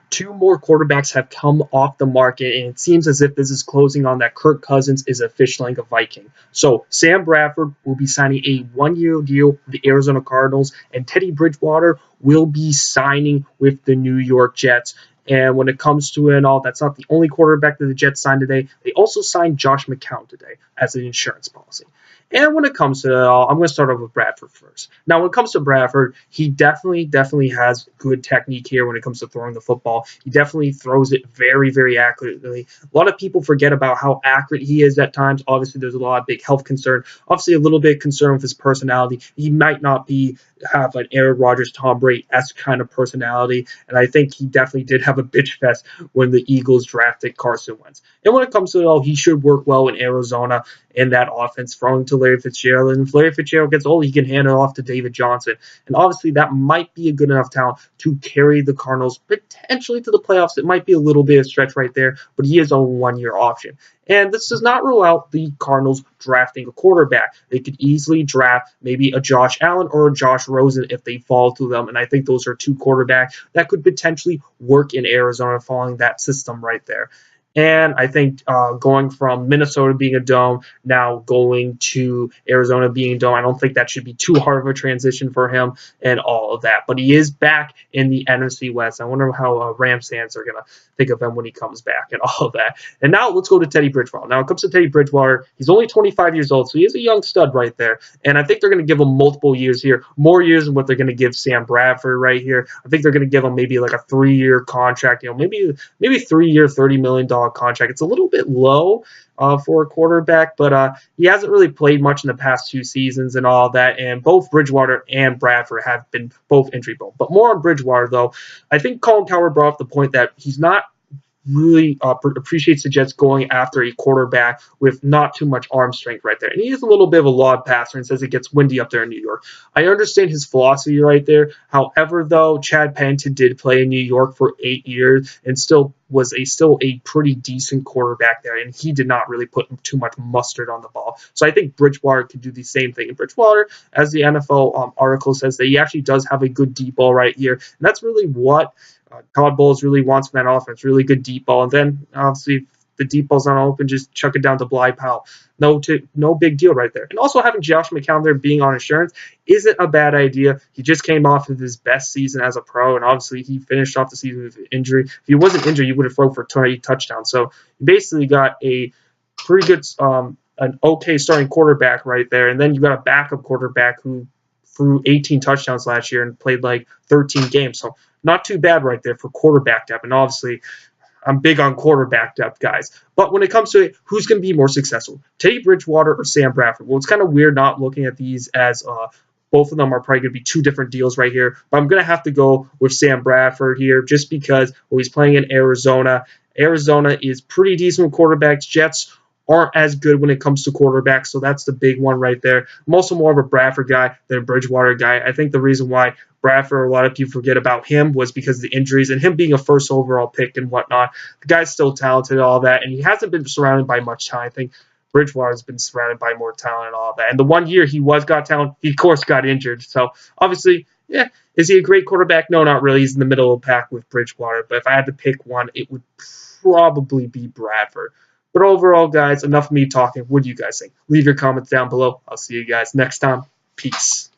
two more quarterbacks have come off the market, and it seems as if this is closing on that Kirk Cousins is officially a Viking. So Sam Bradford will be signing a one-year deal with the Arizona Cardinals, and Teddy Bridgewater will be signing with the New York Jets. And when it comes to it and all, that's not the only quarterback that the Jets signed today. They also signed Josh McCown today as an insurance policy. And when it comes to it all, I'm going to start off with Bradford first. Now, when it comes to Bradford, he definitely has good technique here when it comes to throwing the football. He definitely throws it very, very accurately. A lot of people forget about how accurate he is at times. Obviously, there's a lot of big health concern. Obviously, a little bit of concern with his personality. He might not have an Aaron Rodgers, Tom Brady-esque kind of personality, and I think he definitely did have a bitch fest when the Eagles drafted Carson Wentz. And when it comes to it all, he should work well in Arizona in that offense, throwing to Larry Fitzgerald. And if Larry Fitzgerald gets old, he can hand it off to David Johnson. And obviously, that might be a good enough talent to carry the Cardinals potentially to the playoffs. It might be a little bit of a stretch right there, but he is a one-year option. And this does not rule out the Cardinals drafting a quarterback. They could easily draft maybe a Josh Allen or a Josh Rosen if they fall to them. And I think those are two quarterbacks that could potentially work in Arizona following that system right there. And I think going from Minnesota being a dome, now going to Arizona being a dome, I don't think that should be too hard of a transition for him and all of that. But he is back in the NFC West. I wonder how Rams fans are going to think of him when he comes back and all of that. And now let's go to Teddy Bridgewater. Now, when it comes to Teddy Bridgewater, he's only 25 years old, so he is a young stud right there. And I think they're going to give him multiple years here, more years than what they're going to give Sam Bradford right here. I think they're going to give him maybe like a 3-year contract, maybe 3-year, $30 million contract. It's a little bit low for a quarterback, but he hasn't really played much in the past 2 seasons and all that, and both Bridgewater and Bradford have been both injury prone. But more on Bridgewater, though, I think Colin Cowie brought up the point that he's not really appreciates the Jets going after a quarterback with not too much arm strength right there. And he is a little bit of a lob passer and says it gets windy up there in New York. I understand his philosophy right there. However, though, Chad Pennington did play in New York for 8 years and still was still a pretty decent quarterback there, and he did not really put too much mustard on the ball. So I think Bridgewater could do the same thing. And Bridgewater, as the NFL article says, that he actually does have a good deep ball right here. And that's really what Todd Bowles really wants from that offense, really good deep ball. And then, obviously, if the deep ball's not open, just chuck it down to Bly Powell. No big deal right there. And also having Josh McCown there being on insurance isn't a bad idea. He just came off of his best season as a pro, and obviously he finished off the season with an injury. If he wasn't injured, he would have thrown for 20 touchdowns. So you basically got a pretty good, an okay starting quarterback right there. And then you got a backup quarterback who threw 18 touchdowns last year and played like 13 games. So not too bad right there for quarterback depth. And obviously, I'm big on quarterback depth, guys. But when it comes to it, who's going to be more successful? Teddy Bridgewater or Sam Bradford? Well, it's kind of weird not looking at these as both of them are probably going to be 2 different deals right here. But I'm going to have to go with Sam Bradford here just because he's playing in Arizona. Arizona is pretty decent with quarterbacks. Jets aren't as good when it comes to quarterbacks, so that's the big one right there. I'm also more of a Bradford guy than a Bridgewater guy. I think the reason why Bradford, a lot of people forget about him, was because of the injuries and him being a first overall pick and whatnot. The guy's still talented and all that, and he hasn't been surrounded by much talent. I think Bridgewater's been surrounded by more talent and all that. And the 1 year he got talent, he of course got injured. So obviously, yeah, is he a great quarterback? No, not really. He's in the middle of the pack with Bridgewater. But if I had to pick one, it would probably be Bradford. But overall, guys, enough of me talking. What do you guys think? Leave your comments down below. I'll see you guys next time. Peace.